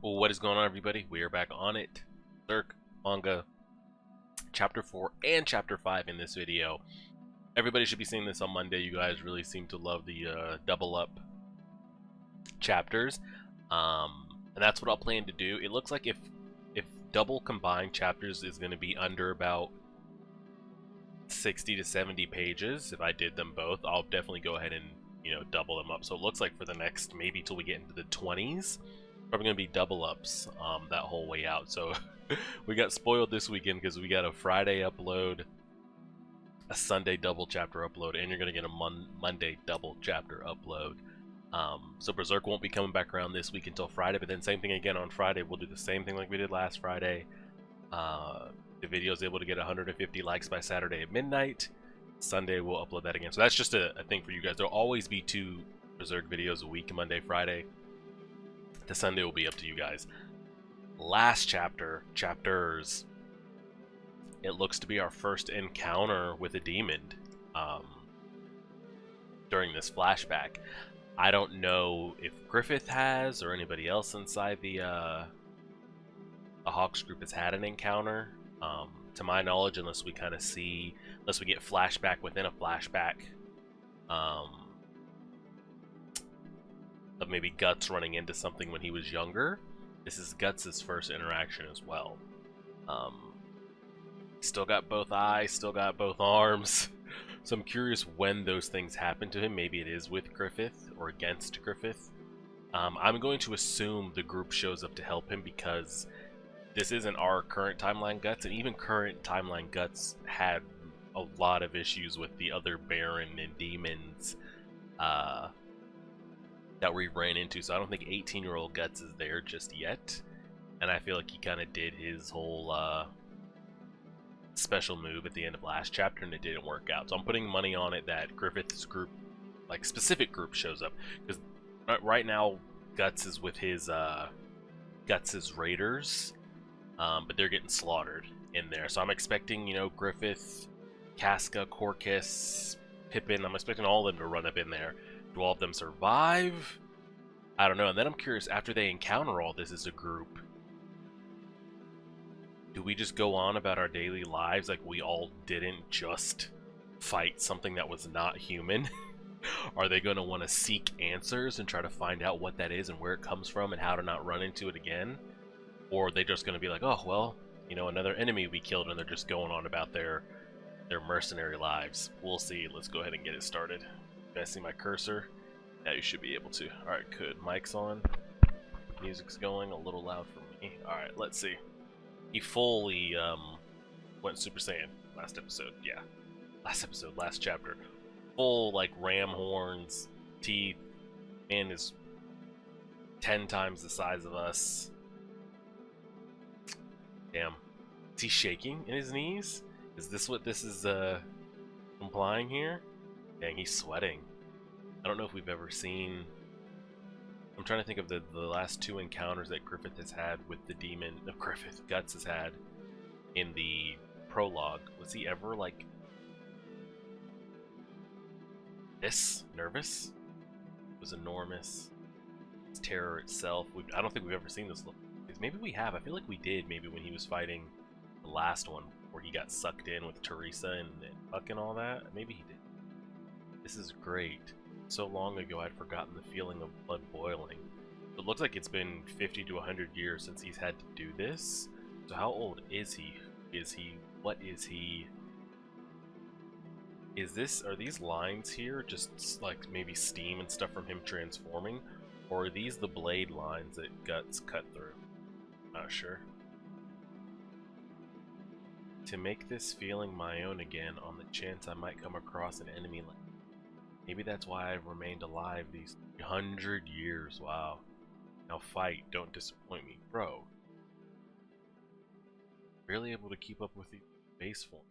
Well, what is going on, everybody? We are back on it. Berserk Manga Chapter 4 and Chapter 5 in this video. Everybody should be seeing this on Monday. You guys really seem to love the double up chapters. And that's what I'll plan to do. It looks like if double combined chapters is going to be under about 60 to 70 pages, if I did them both, I'll definitely go ahead and, double them up. So it looks like for the next, maybe till we get into the 20s, probably going to be double ups that whole way out. So we got spoiled this weekend because we got a Friday upload, a Sunday double chapter upload, and you're going to get a Monday double chapter upload. So Berserk won't be coming back around this week until Friday, but then same thing again on Friday. We'll do the same thing like we did last Friday. The video is able to get 150 likes by Saturday at midnight. Sunday we'll upload that again. So that's just a thing for you guys. There'll always be 2 Berserk videos a week, Monday, Friday. The Sunday will be up to you guys. Last chapters, it looks to be our first encounter with a demon during this flashback. I don't know if Griffith has or anybody else inside the Hawks group has had an encounter. To my knowledge, unless we get flashback within a flashback of maybe Guts running into something when he was younger. This is Guts' first interaction as well. Still got both eyes, still got both arms. So I'm curious when those things happen to him. Maybe it is with Griffith or against Griffith. I'm going to assume the group shows up to help him because this isn't our current timeline Guts, and even current timeline Guts had a lot of issues with the other Baron and demons that we ran into. So I don't think 18-year-old Guts is there just yet, and I feel like he kind of did his whole special move at the end of last chapter, and it didn't work out. So I'm putting money on it that Griffith's group, like specific group, shows up, because right now Guts is with his Guts' raiders. But they're getting slaughtered in there. So I'm expecting, Griffith, Casca, Corcus, Pippin, I'm expecting all of them to run up in there. Do all of them survive? I don't know. And then I'm curious, after they encounter all this as a group, do we just go on about our daily lives like we all didn't just fight something that was not human? Are they going to want to seek answers and try to find out what that is and where it comes from and how to not run into it again? Or are they just going to be like, oh, well, another enemy we killed, and they're just going on about their mercenary lives. We'll see. Let's go ahead and get it started. You guys see my cursor? Yeah, you should be able to. Alright, good. Mic's on. Music's going. A little loud for me. Alright, let's see. He fully went Super Saiyan last episode. Yeah. Last chapter. Full, like, ram horns, teeth, and is 10 times the size of us. Damn. Is he shaking in his knees? Is this what this is implying here? Dang, he's sweating. I don't know if we've ever seen... I'm trying to think of the last 2 encounters that Griffith has had with the demon... Guts has had in the prologue. Was he ever, like... this? Nervous? It was enormous. It's terror itself. I don't think we've ever seen this look. Maybe we have. I feel like we did maybe when he was fighting the last one where he got sucked in with Teresa and Buck and all that. Maybe he did. This is great. So long ago I'd forgotten the feeling of blood boiling. It looks like it's been 50 to 100 years since he's had to do this. So how old is he? What is he? Are these lines here just like maybe steam and stuff from him transforming? Or are these the blade lines that Guts cut through? Not sure. To make this feeling my own again on the chance I might come across an enemy like me. Maybe that's why I've remained alive these 100 years. Wow. Now fight, don't disappoint me. Bro. Really able to keep up with the base form.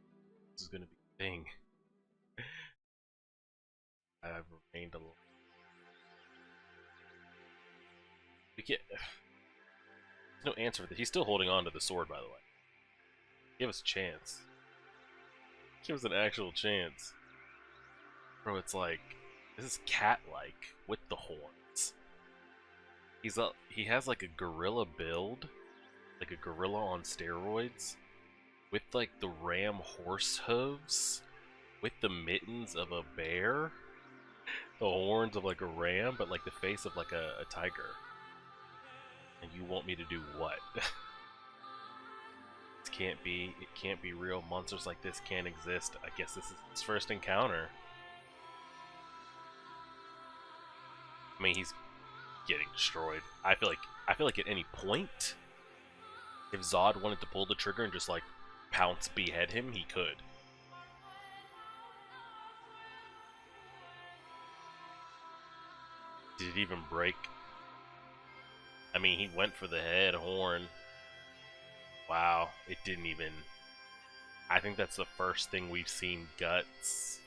This is gonna be a thing. I've remained alive. We can't... no answer for this. He's still holding on to the sword, by the way. Give us a chance. Give us an actual chance. Bro, it's like... this is cat-like with the horns. he has like a gorilla build, like a gorilla on steroids, with like the ram horse hooves, with the mittens of a bear, the horns of like a ram, but like the face of like a tiger. And you want me to do what? It can't be real. Monsters like this can't exist. I guess this is its first encounter. I mean, he's getting destroyed. I feel like at any point, if Zodd wanted to pull the trigger and just like pounce behead him, he could. Did it even break? I mean, he went for the head horn. Wow, it didn't even... I think that's the first thing we've seen guts,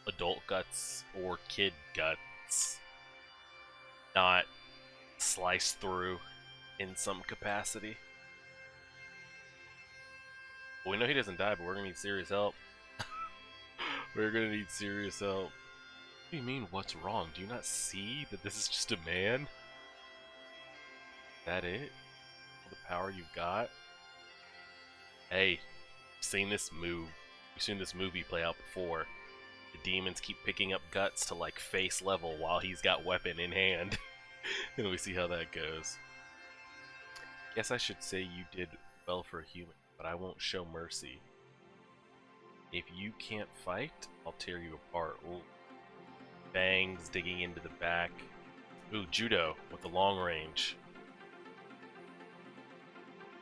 adult guts, or kid guts, not sliced through in some capacity. Well, we know he doesn't die, but we're gonna need serious help. We're gonna need serious help. What do you mean, what's wrong? Do you not see that this is just a man? Is that it? All the power you've got? Hey, you've seen this move. You've seen this movie play out before. The demons keep picking up guts to like face level while he's got weapon in hand. And we see how that goes. Guess I should say you did well for a human, but I won't show mercy. If you can't fight, I'll tear you apart. Ooh. Fangs digging into the back. Ooh, judo with the long range.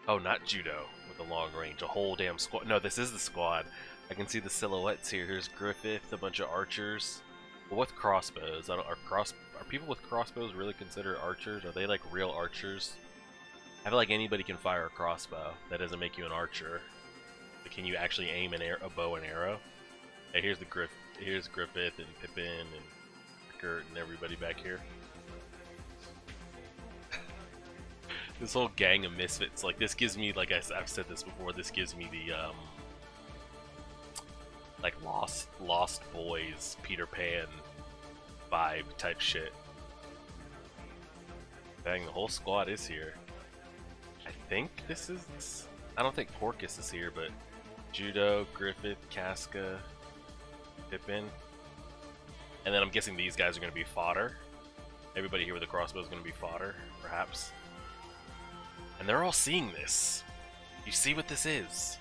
Oh, not judo with the long range. A whole damn squad. No, this is the squad. I can see the silhouettes here. Here's Griffith, a bunch of archers. But with crossbows, are people with crossbows really considered archers? Are they like real archers? I feel like anybody can fire a crossbow. That doesn't make you an archer. But can you actually aim a bow and arrow? Hey, here's Griffith and Pippin and Rickert and everybody back here. This whole gang of misfits, like this gives me, like I've said this before, this gives me the like Lost Boys, Peter Pan vibe type shit. Dang, the whole squad is here. I think this is, I don't think Porcus is here, but Judo, Griffith, Casca, Pippin, and then I'm guessing these guys are going to be fodder. Everybody here with a crossbow is going to be fodder, perhaps. And they're all seeing this. You see what this is?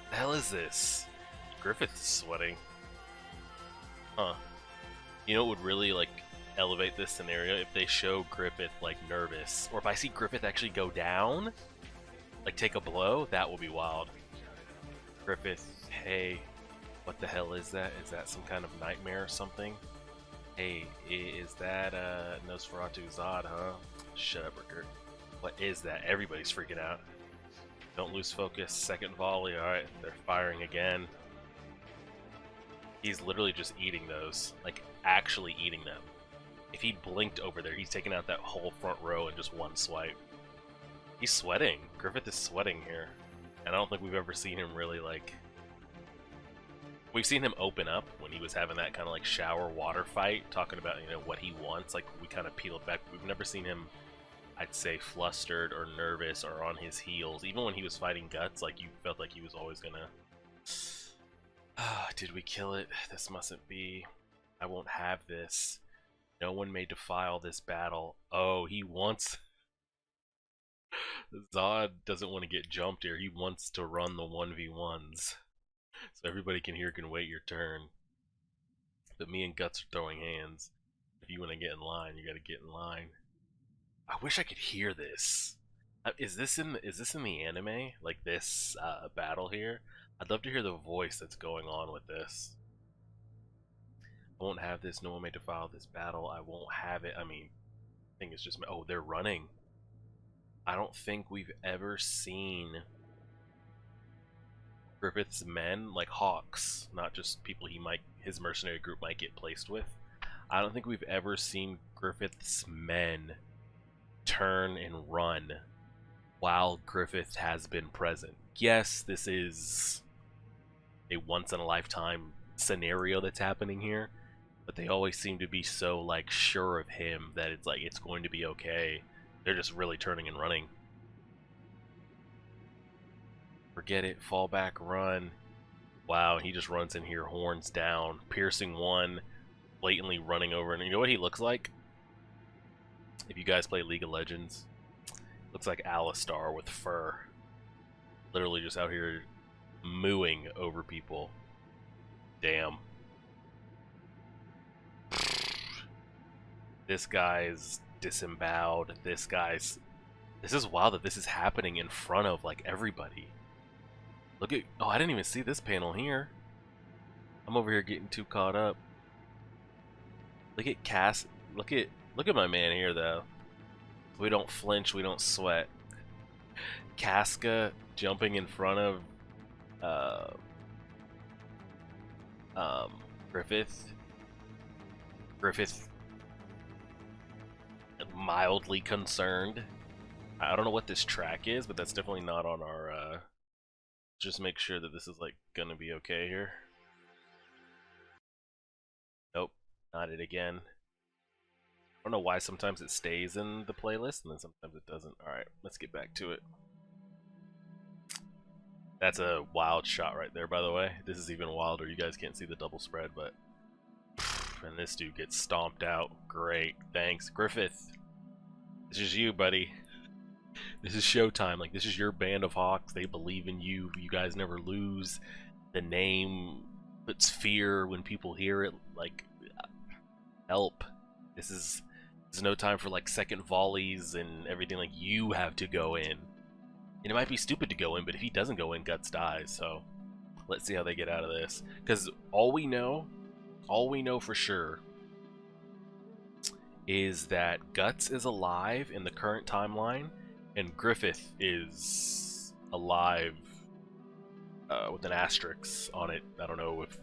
The hell is this? Griffith is sweating. Huh. You know what would really, like, elevate this scenario? If they show Griffith, like, nervous. Or if I see Griffith actually go down, like, take a blow, that will be wild. Griffith, hey, what the hell is that? Is that some kind of nightmare or something? Hey, is that, Nosferatu Zodd, huh? Shut up, Rickert. What is that? Everybody's freaking out. Don't lose focus. Second volley. Alright, they're firing again. He's literally just eating those. Like, actually eating them. If he blinked over there, he's taking out that whole front row in just one swipe. He's sweating. Griffith is sweating here. And I don't think we've ever seen him really, like... We've seen him open up when he was having that kind of, like, shower water fight, talking about, you know, what he wants. Like, we kind of peel it back. We've never seen him, I'd say, flustered or nervous or on his heels. Even when he was fighting Guts, like, you felt like he was always gonna... did we kill it? This mustn't be. I won't have this. No one may defile this battle. Oh, he wants... Zodd doesn't want to get jumped here. He wants to run the 1v1s. So everybody can wait your turn. But me and Guts are throwing hands. If you want to get in line, you gotta get in line. I wish I could hear this. Is this in the anime? Like this battle here? I'd love to hear the voice that's going on with this. I won't have this. No one may defile this battle. I won't have it. I mean, I think it's just... Oh, they're running. I don't think we've ever seen Griffith's men, like Hawks, not just people his mercenary group might get placed with. I don't think we've ever seen Griffith's men turn and run while Griffith has been present. Yes, this is a once-in-a-lifetime scenario that's happening here, but they always seem to be so, like, sure of him that it's like, it's going to be okay. They're just really turning and running. Forget it. Fall back, run. Wow, he just runs in here, horns down, piercing one, blatantly running over. And you know what he looks like? If you guys play League of Legends, looks like Alistar with fur. Literally just out here mooing over people. Damn. This guy's disemboweled. This is wild that this is happening in front of like everybody. Look at, oh, I didn't even see this panel here. I'm over here getting too caught up. Look at Cass. Look at my man here though. We don't flinch, we don't sweat. Casca jumping in front of Griffith. Griffith mildly concerned. I don't know what this track is, but that's definitely not on our just make sure that this is like gonna be okay here. Nope, not it again. I don't know why sometimes it stays in the playlist and then sometimes it doesn't. Alright, let's get back to it. That's a wild shot right there, by the way. This is even wilder. You guys can't see the double spread, but and this dude gets stomped out. Great, thanks. Griffith, this is you, buddy. This is showtime. Like, this is your band of Hawks. They believe in you. You guys never lose. The name puts fear when people hear it. Like, help. This is no time for like second volleys and everything. Like, you have to go in. And it might be stupid to go in, but if he doesn't go in, Guts dies. So let's see how they get out of this. Because all we know for sure is that Guts is alive in the current timeline, and Griffith is alive with an asterisk on it. I don't know if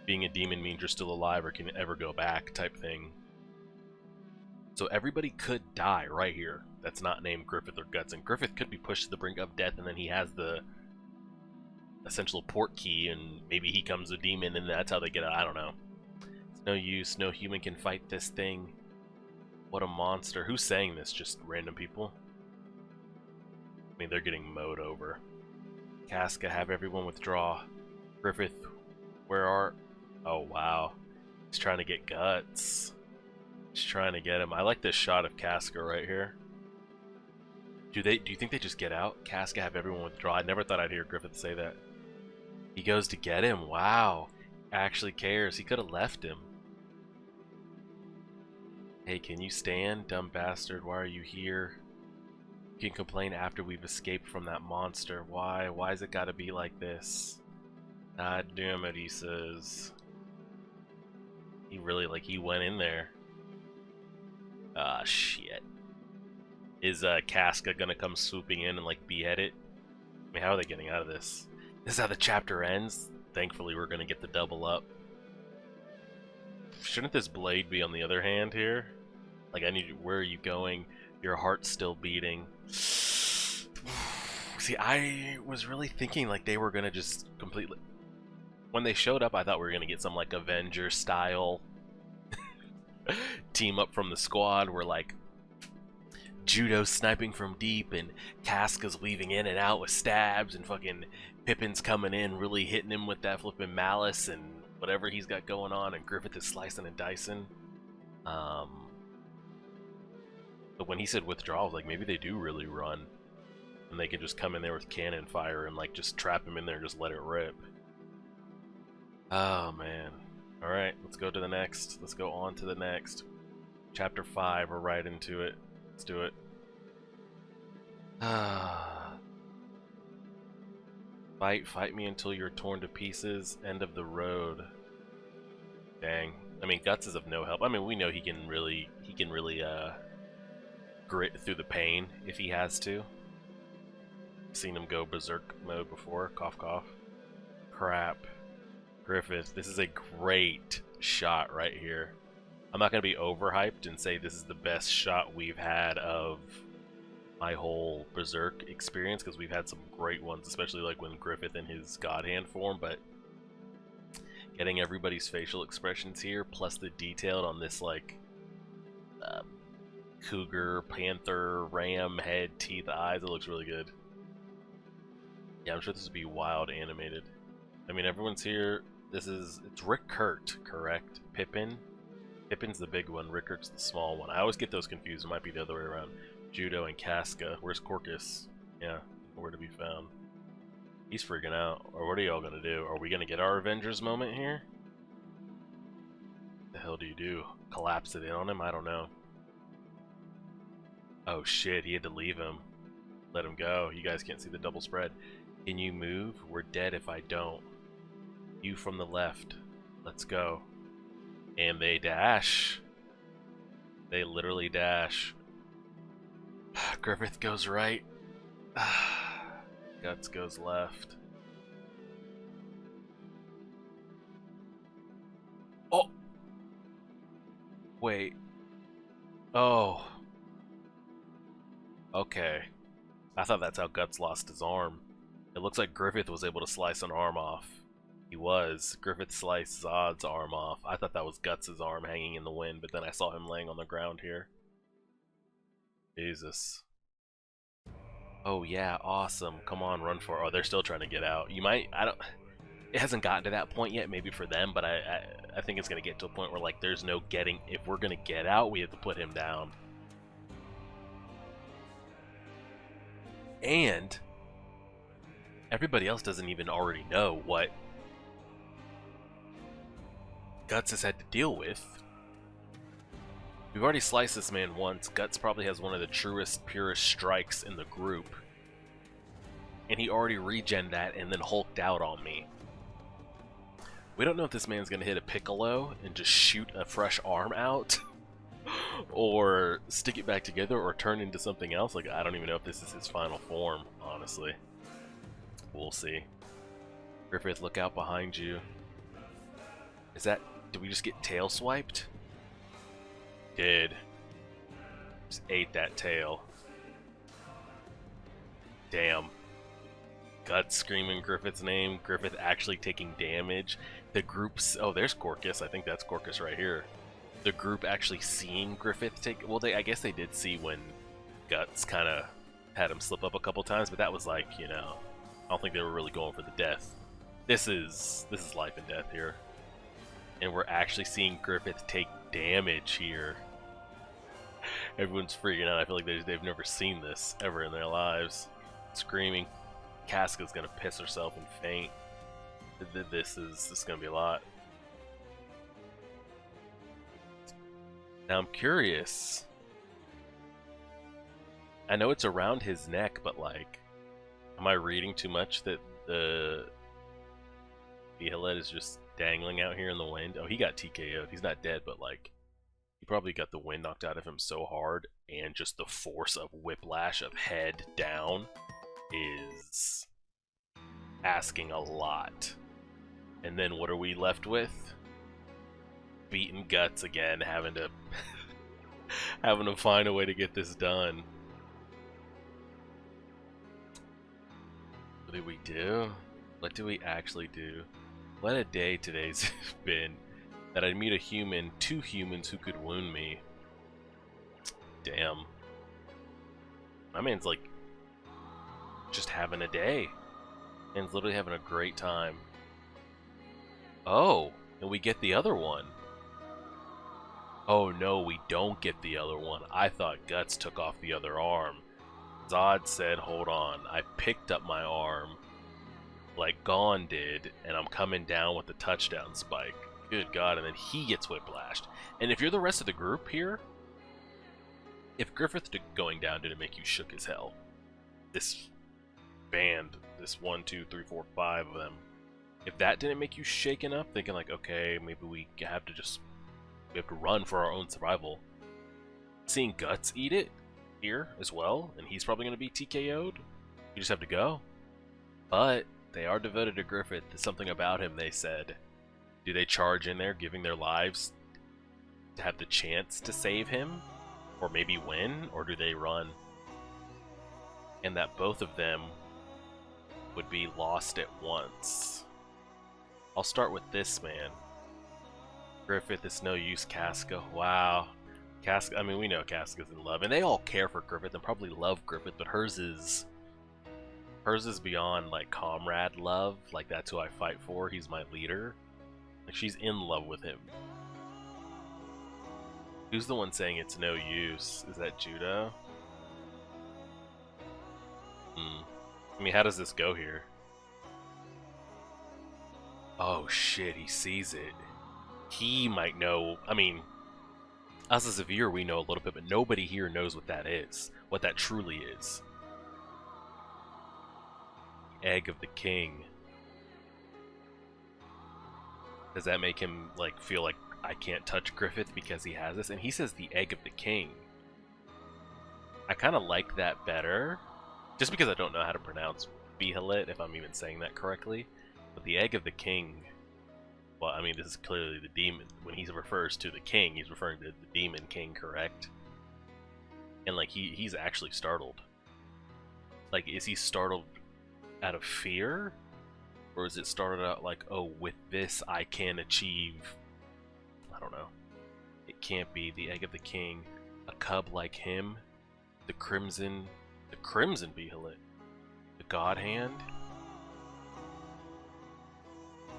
being a demon means you're still alive or can ever go back type thing. So everybody could die right here that's not named Griffith or Guts, and Griffith could be pushed to the brink of death, and then he has the essential port key, and maybe he becomes a demon, and that's how they get out. I don't know. It's no use. No human can fight this thing. What a monster. Who's saying this? Just random people? I mean, they're getting mowed over. Casca, have everyone withdraw. Griffith, where are... Oh, wow. He's trying to get Guts. He's trying to get him. I like this shot of Casca right here. Do you think they just get out? Casca, have everyone withdraw. I never thought I'd hear Griffith say that. He goes to get him. Wow. Actually cares. He could have left him. Hey, can you stand, dumb bastard? Why are you here? You can complain after we've escaped from that monster. Why? Why's it gotta be like this? God damn it, he says. He really, like, he went in there. Ah, shit. Is Casca gonna come swooping in and, like, behead it? I mean, how are they getting out of this? This is how the chapter ends. Thankfully, we're gonna get the double up. Shouldn't this blade be on the other hand here? Like, I need you. Where are you going? Your heart's still beating. See, I was really thinking like they were gonna just completely... When they showed up, I thought we were gonna get some like Avenger style team up from the squad where like Judo's sniping from deep and Casca's weaving in and out with stabs and fucking Pippin's coming in really hitting him with that flipping malice and whatever he's got going on, and Griffith is slicing and dicing. But when he said withdraw, I was like, maybe they do really run and they can just come in there with cannon fire and like just trap him in there and just let it rip. Oh man. Alright, let's go to the next. Let's go on to the next. Chapter 5, we're right into it. Let's do it. Fight me until you're torn to pieces. End of the road. Dang. I mean, Guts is of no help. I mean, we know he can really grit through the pain if he has to. Seen him go berserk mode before. Cough, cough. Crap. Griffith, this is a great shot right here. I'm not going to be overhyped and say this is the best shot we've had of my whole Berserk experience, because we've had some great ones, especially like when Griffith in his God Hand form, but getting everybody's facial expressions here, plus the detailed on this like cougar, panther, ram, head, teeth, eyes. It looks really good. Yeah, I'm sure this would be wild animated. I mean, everyone's here. It's Rick Kurt, correct? Pippin? Pippin's the big one, Rick Kurt's the small one. I always get those confused. It might be the other way around. Judo and Casca. Where's Corcus? Yeah, where to be found. He's freaking out. Or what are y'all gonna do? Are we gonna get our Avengers moment here? What the hell do you do? Collapse it in on him? I don't know. Oh shit, he had to leave him. Let him go. You guys can't see the double spread. Can you move? We're dead if I don't. You from the left. Let's go. And they dash. They literally dash. Griffith goes right. Guts goes left. Oh! Wait. Oh. Okay. I thought that's how Guts lost his arm. It looks like Griffith was able to slice an arm off. He was. Griffith sliced Zodd's arm off. I thought that was Guts' arm hanging in the wind, but then I saw him laying on the ground here. Jesus. Oh yeah, awesome. Come on, run for it. Oh, they're still trying to get out. You might, I don't, it hasn't gotten to that point yet, maybe for them, but I think it's going to get to a point where, like, there's no getting, if we're going to get out, we have to put him down. And everybody else doesn't even already know what Guts has had to deal with. We've already sliced this man once. Guts probably has one of the truest, purest strikes in the group. And he already regened that and then hulked out on me. We don't know if this man's going to hit a Piccolo and just shoot a fresh arm out. Or stick it back together or turn into something else. Like, I don't even know if this is his final form, honestly. We'll see. Griffith, look out behind you. Is that... Did we just get tail swiped? Did. Just ate that tail. Damn. Guts screaming Griffith's name. Griffith actually taking damage. The group's... Oh, there's Corcus. I think that's Corcus right here. The group actually seeing Griffith take... Well, I guess they did see when Guts kind of had him slip up a couple times, but that was like, you know... I don't think they were really going for the death. This is life and death here. And we're actually seeing Griffith take damage here. Everyone's freaking out. I feel like they've never seen this ever in their lives. Screaming. Casca's gonna piss herself and faint. This is gonna be a lot. Now I'm curious. I know it's around his neck, but like, am I reading too much that the head is just dangling out here in the wind? Oh, he got TKO'd. He's not dead, but like, he probably got the wind knocked out of him so hard, and just the force of whiplash of head down is asking a lot. And then what are we left with? Beaten Guts again, having to find a way to get this done. What did we do? What do we actually do? What a day today's been. That I'd meet a human, two humans who could wound me. Damn. My man's like just having a day. Man's literally having a great time. Oh, and we get the other one. Oh no, we don't get the other one. I thought Guts took off the other arm. Zodd said, hold on, I picked up my arm like Gon did, and I'm coming down with the touchdown spike. Good God, and then he gets whiplashed. And if you're the rest of the group here, if Griffith going down didn't make you shook as hell, this band, this 1, 2, 3, 4, 5 of them, if that didn't make you shaken up, thinking like, okay, maybe we have to run for our own survival. Seeing Guts eat it here as well, and he's probably going to be TKO'd, you just have to go. But they are devoted to Griffith. There's something about him, they said. Do they charge in there, giving their lives to have the chance to save him? Or maybe win? Or do they run? And that both of them would be lost at once. I'll start with this man. Griffith, it's no use, Casca. Wow. Casca, I mean, we know Casca's in love, and they all care for Griffith and probably love Griffith, but hers is beyond like comrade love. Like, that's who I fight for. He's my leader. Like, she's in love with him. Who's the one saying it's no use? Is that Judah? I mean, how does this go here? Oh shit, he sees it. He might know. I mean, us as a viewer, we know a little bit, but nobody here knows what that is. What that truly is. Egg of the King. Does that make him like feel like I can't touch Griffith because he has this? And he says the Egg of the King. I kind of like that better, just because I don't know how to pronounce Behalit, if I'm even saying that correctly. But the Egg of the King, well, I mean, this is clearly the demon. When he refers to the king, he's referring to the demon king, correct? And like, he's actually startled. Like, is he startled out of fear? Or is it started out like, oh, with this I can achieve... I don't know. It can't be the Egg of the King. A cub like him. The Crimson Behalit. The God Hand.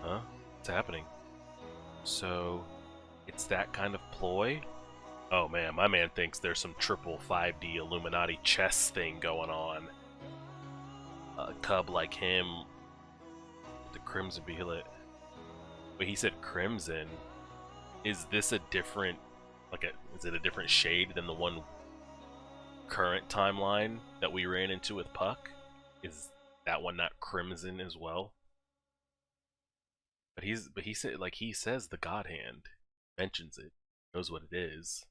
Huh? What's happening? So, it's that kind of ploy? Oh man, my man thinks there's some triple 5D Illuminati chess thing going on. A cub like him. The Crimson Behalit. Wait, he said Crimson. Is this a different, is it a different shade than the one current timeline that we ran into with Puck? Is that one not Crimson as well? But he said, like, he says the God Hand, mentions it, knows what it is.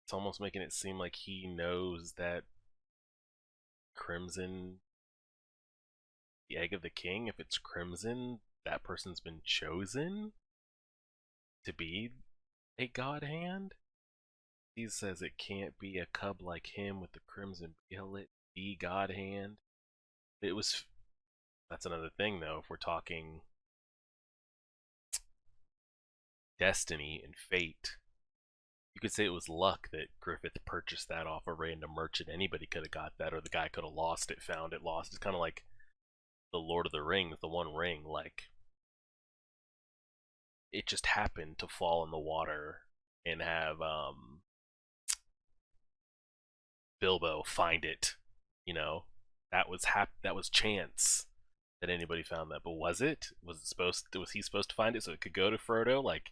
It's almost making it seem like he knows that Crimson, the Egg of the King, if it's Crimson, that person's been chosen to be a God Hand. He says it can't be a cub like him with the Crimson Behalit, the God Hand. It was... That's another thing, though, if we're talking destiny and fate. You could say it was luck that Griffith purchased that off a random merchant. Anybody could have got that, or the guy could have lost it, found it, lost. It's kind of like the Lord of the Rings, the One Ring. Like, it just happened to fall in the water and have Bilbo find it. You know, that was chance that anybody found that. But was it? Was he supposed to find it so it could go to Frodo? Like,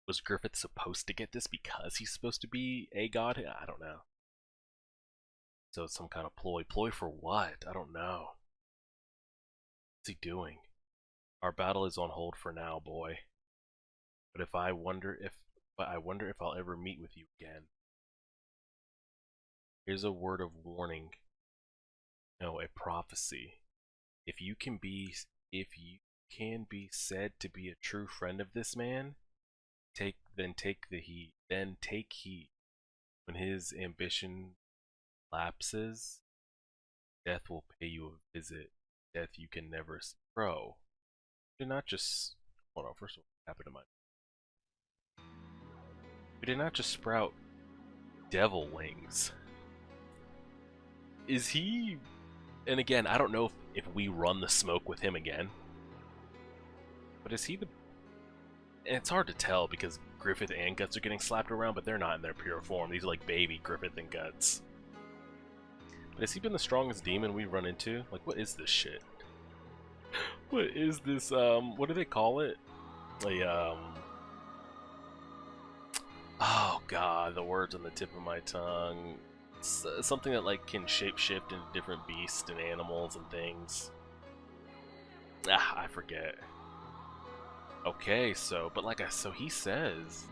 was Griffith supposed to get this because he's supposed to be a god? I don't know. So it's some kind of ploy. Ploy for what? I don't know. What's he doing? Our battle is on hold for now, boy. But I wonder if I'll ever meet with you again. Here's a word of warning. No, a prophecy. If you can be said to be a true friend of this man, take heed. When his ambition lapses, death will pay you a visit. Death you can never see. Bro, we did not just... Hold on, first of all, what happened to mine? We did not just sprout devil wings. Is he... And again, I don't know if we run the smoke with him again. But is he the... And it's hard to tell because Griffith and Guts are getting slapped around, but they're not in their pure form. These are like baby Griffith and Guts. But has he been the strongest demon we've run into? Like, what is this shit? What is this, what do they call it? Oh god, the words on the tip of my tongue. It's, something that like can shapeshift into different beasts and animals and things. I forget. Okay, so, but like so he says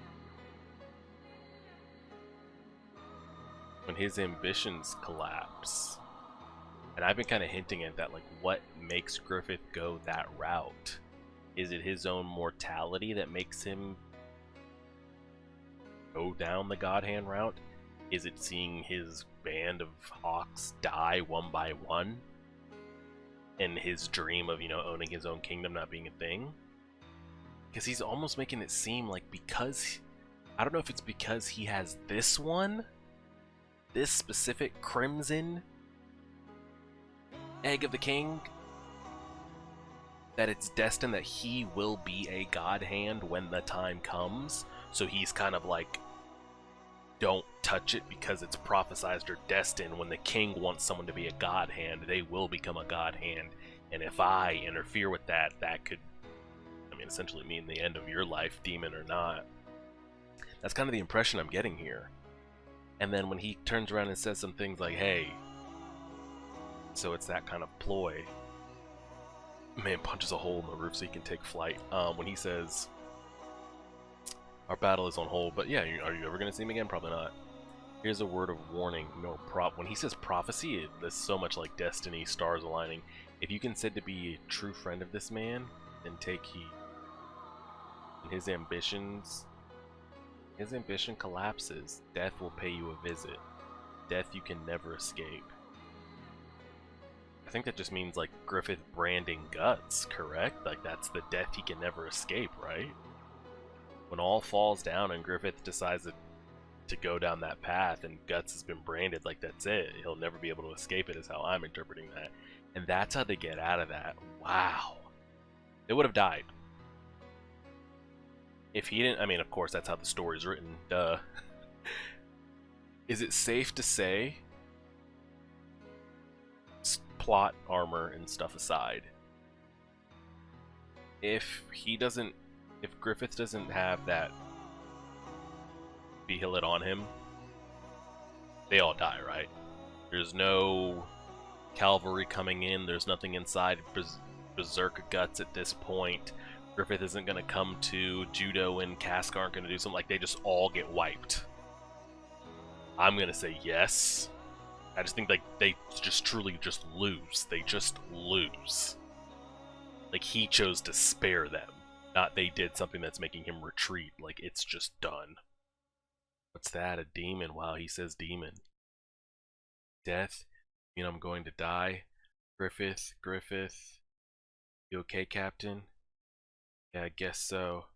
when his ambitions collapse. And I've been kind of hinting at that, like, what makes Griffith go that route? Is it his own mortality that makes him go down the God Hand route? Is it seeing his band of hawks die one by one? And his dream of, you know, owning his own kingdom not being a thing? because he's almost making it seem like because I don't know if it's because he has this one, this specific crimson egg of the king, that it's destined that he will be a god hand when the time comes. So he's kind of like, don't touch it because it's prophesized or destined. When the king wants someone to be a god hand, they will become a god hand. And if I interfere with that, that could, I mean, essentially mean the end of your life, demon or not. That's kind of the impression I'm getting here. And then when he turns around and says some things like, hey, so it's that kind of ploy. Man punches a hole in the roof so he can take flight. When he says, our battle is on hold, but yeah, are you ever going to see him again? Probably not. Here's a word of warning. No prop. When he says prophecy, there's so much like destiny, stars aligning. If you consider to be a true friend of this man, then take heed. And his ambition collapses. Death will pay you a visit. Death you can never escape. I think that just means like Griffith branding guts, correct? Like that's the death he can never escape, right? When all falls down and Griffith decides to go down that path and Guts has been branded, like that's it. He'll never be able to escape it is how I'm interpreting that. And that's how they get out of that. Wow. They would have died. If he didn't, I mean, of course, that's how the story's written. Duh. Is it safe to say, plot, armor, and stuff aside, if Griffith doesn't have that Behelit on him, they all die, right? There's no cavalry coming in, there's nothing inside Berserk Guts at this point. Griffith isn't going to come to, Judo and Cask aren't going to do something, like they just all get wiped. I'm going to say yes. I just think like they just truly just lose. They just lose. Like he chose to spare them. Not they did something that's making him retreat. Like it's just done. What's that? A demon? Wow, he says demon. Death? You know I'm going to die? Griffith? You okay, Captain? Yeah, I guess so.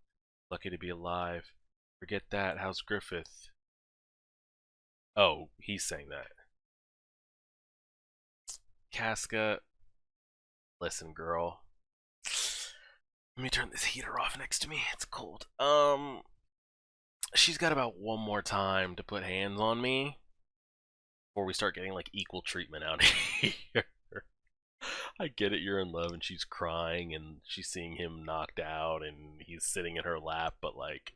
Lucky to be alive. Forget that. How's Griffith? Oh, he's saying that. Casca, listen, girl. Let me turn this heater off next to me. It's cold. She's got about one more time to put hands on me before we start getting like equal treatment out here. I get it, you're in love and she's crying and she's seeing him knocked out and he's sitting in her lap, but like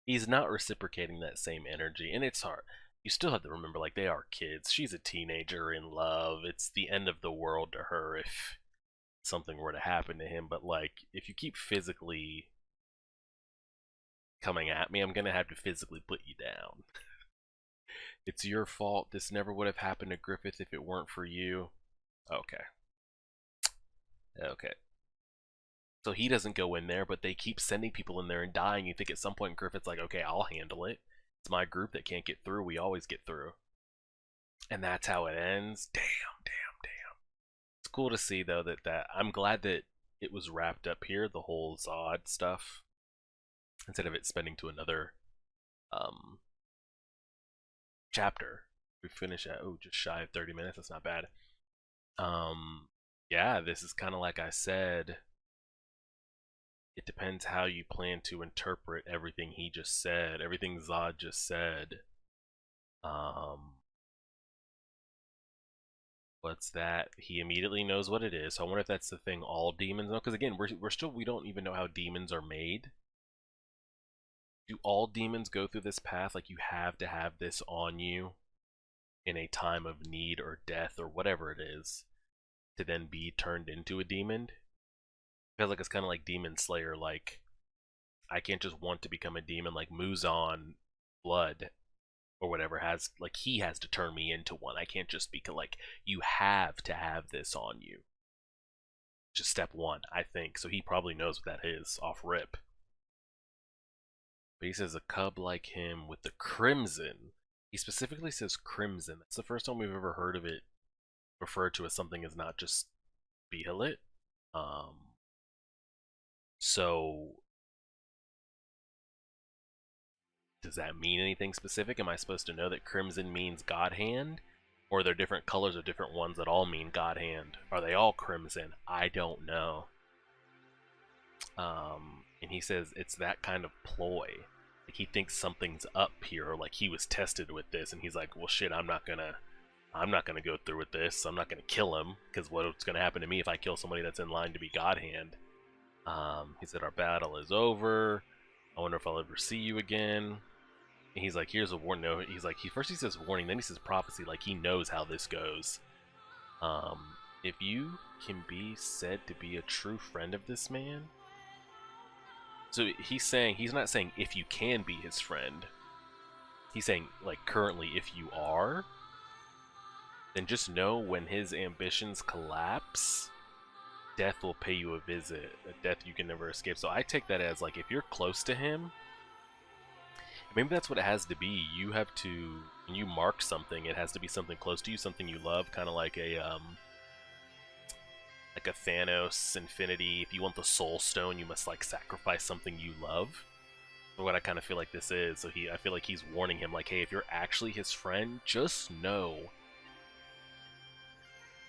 he's not reciprocating that same energy, and it's hard. You still have to remember, like, they are kids. She's a teenager in love. It's the end of the world to her if something were to happen to him. But, like, if you keep physically coming at me, I'm going to have to physically put you down. It's your fault. This never would have happened to Griffith if it weren't for you. Okay. Okay. So he doesn't go in there, but they keep sending people in there and dying. You think at some point Griffith's like, okay, I'll handle it. It's my group that can't get through. We always get through. And that's how it ends. Damn. It's cool to see, though, that I'm glad that it was wrapped up here, the whole Zodd stuff, instead of it spending to another chapter. We finish at, just shy of 30 minutes. That's not bad. Yeah, this is kind of like I said. It depends how you plan to interpret everything he just said, everything Zodd just said. What's that? He immediately knows what it is. So I wonder if that's the thing all demons know. Because again, we don't even know how demons are made. Do all demons go through this path? Like you have to have this on you in a time of need or death or whatever it is to then be turned into a demon? Feels like it's kind of like Demon Slayer. Like I can't just want to become a demon. Like Muzan Blood or whatever has, like, he has to turn me into one. I can't just be like, you have to have this on you. Just step one, I think. So he probably knows what that is off rip. But he says a cub like him with the crimson. He specifically says crimson. That's the first time we've ever heard of it referred to as something as not just Behelit. So does that mean anything specific? Am I supposed to know that crimson means God Hand? Or are there different colors or different ones that all mean God Hand? Are they all crimson? I don't know. And he says it's that kind of ploy. Like he thinks something's up here, like he was tested with this, and he's like, well shit, I'm not gonna go through with this. I'm not gonna kill him, because what's gonna happen to me if I kill somebody that's in line to be God Hand? He said our battle is over. I wonder if I'll ever see you again. And he's like, here's a warning. No, he's like, first he says warning, then he says prophecy, like he knows how this goes. If you can be said to be a true friend of this man. So he's not saying if you can be his friend. He's saying, like, currently if you are, then just know when his ambitions collapse, death will pay you a visit, a death you can never escape. So I take that as, like, if you're close to him, maybe that's what it has to be. You have to, when you mark something, it has to be something close to you, something you love, kind of like a Thanos Infinity. If you want the Soul Stone, you must like sacrifice something you love. What I kind of feel like this is. So I feel like he's warning him, like, hey, if you're actually his friend, just know.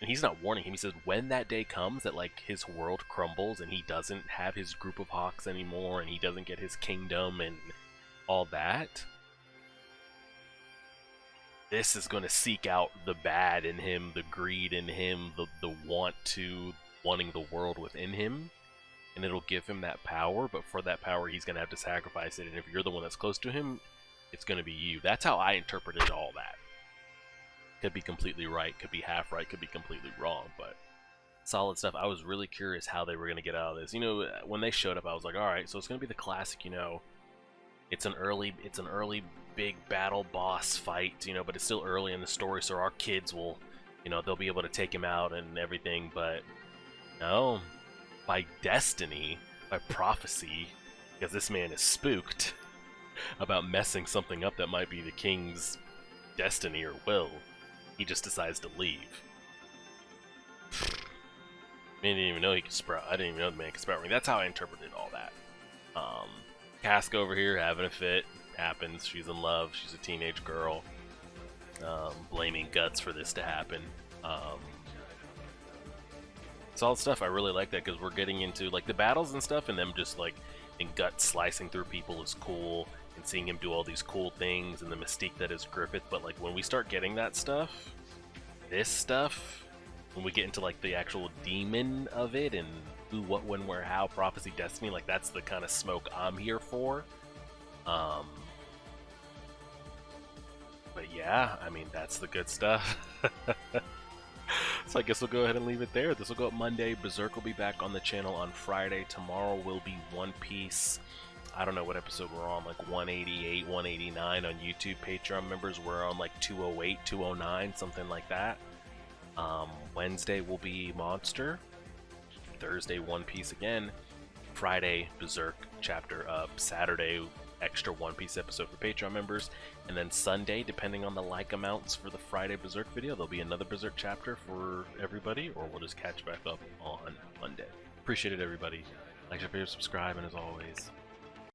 And he's not warning him. He says when that day comes that like his world crumbles and he doesn't have his group of hawks anymore and he doesn't get his kingdom and all that, this is going to seek out the bad in him, the greed in him, the wanting the world within him, and it'll give him that power. But for that power, he's going to have to sacrifice it. And if you're the one that's close to him, it's going to be you. That's how I interpreted all that. Could be completely right, could be half right, could be completely wrong, but solid stuff. I was really curious how they were going to get out of this. You know, when they showed up, I was like, all right, so it's going to be the classic, you know, it's an early big battle boss fight, you know, but it's still early in the story, so our kids will, you know, they'll be able to take him out and everything. But no, by destiny, by prophecy, because this man is spooked about messing something up that might be the king's destiny or will, he just decides to leave. I didn't even know he could sprout. I didn't even know the man could sprout. That's how I interpreted all that. Cask over here having a fit. Happens. She's in love. She's a teenage girl. Blaming Guts for this to happen. Solid stuff. I really like that because we're getting into like the battles and stuff, and them just like, and Guts slicing through people is cool, and seeing him do all these cool things, and the mystique that is Griffith. But like when we start getting that stuff, this stuff, when we get into like the actual demon of it and who, what, when, where, how, prophecy, destiny, like that's the kind of smoke I'm here for. But yeah, I mean, that's the good stuff. So I guess we'll go ahead and leave it there. This will go up Monday. Berserk will be back on the channel on Friday. Tomorrow will be One Piece. I don't know what episode we're on, like 188, 189 on YouTube. Patreon members, we're on like 208, 209, something like that. Wednesday will be Monster. Thursday, One Piece again. Friday, Berserk chapter up. Saturday, extra One Piece episode for Patreon members. And then Sunday, depending on the like amounts for the Friday Berserk video, there'll be another Berserk chapter for everybody, or we'll just catch back up on Monday. Appreciate it, everybody. Like, share, favorite, subscribe, and as always,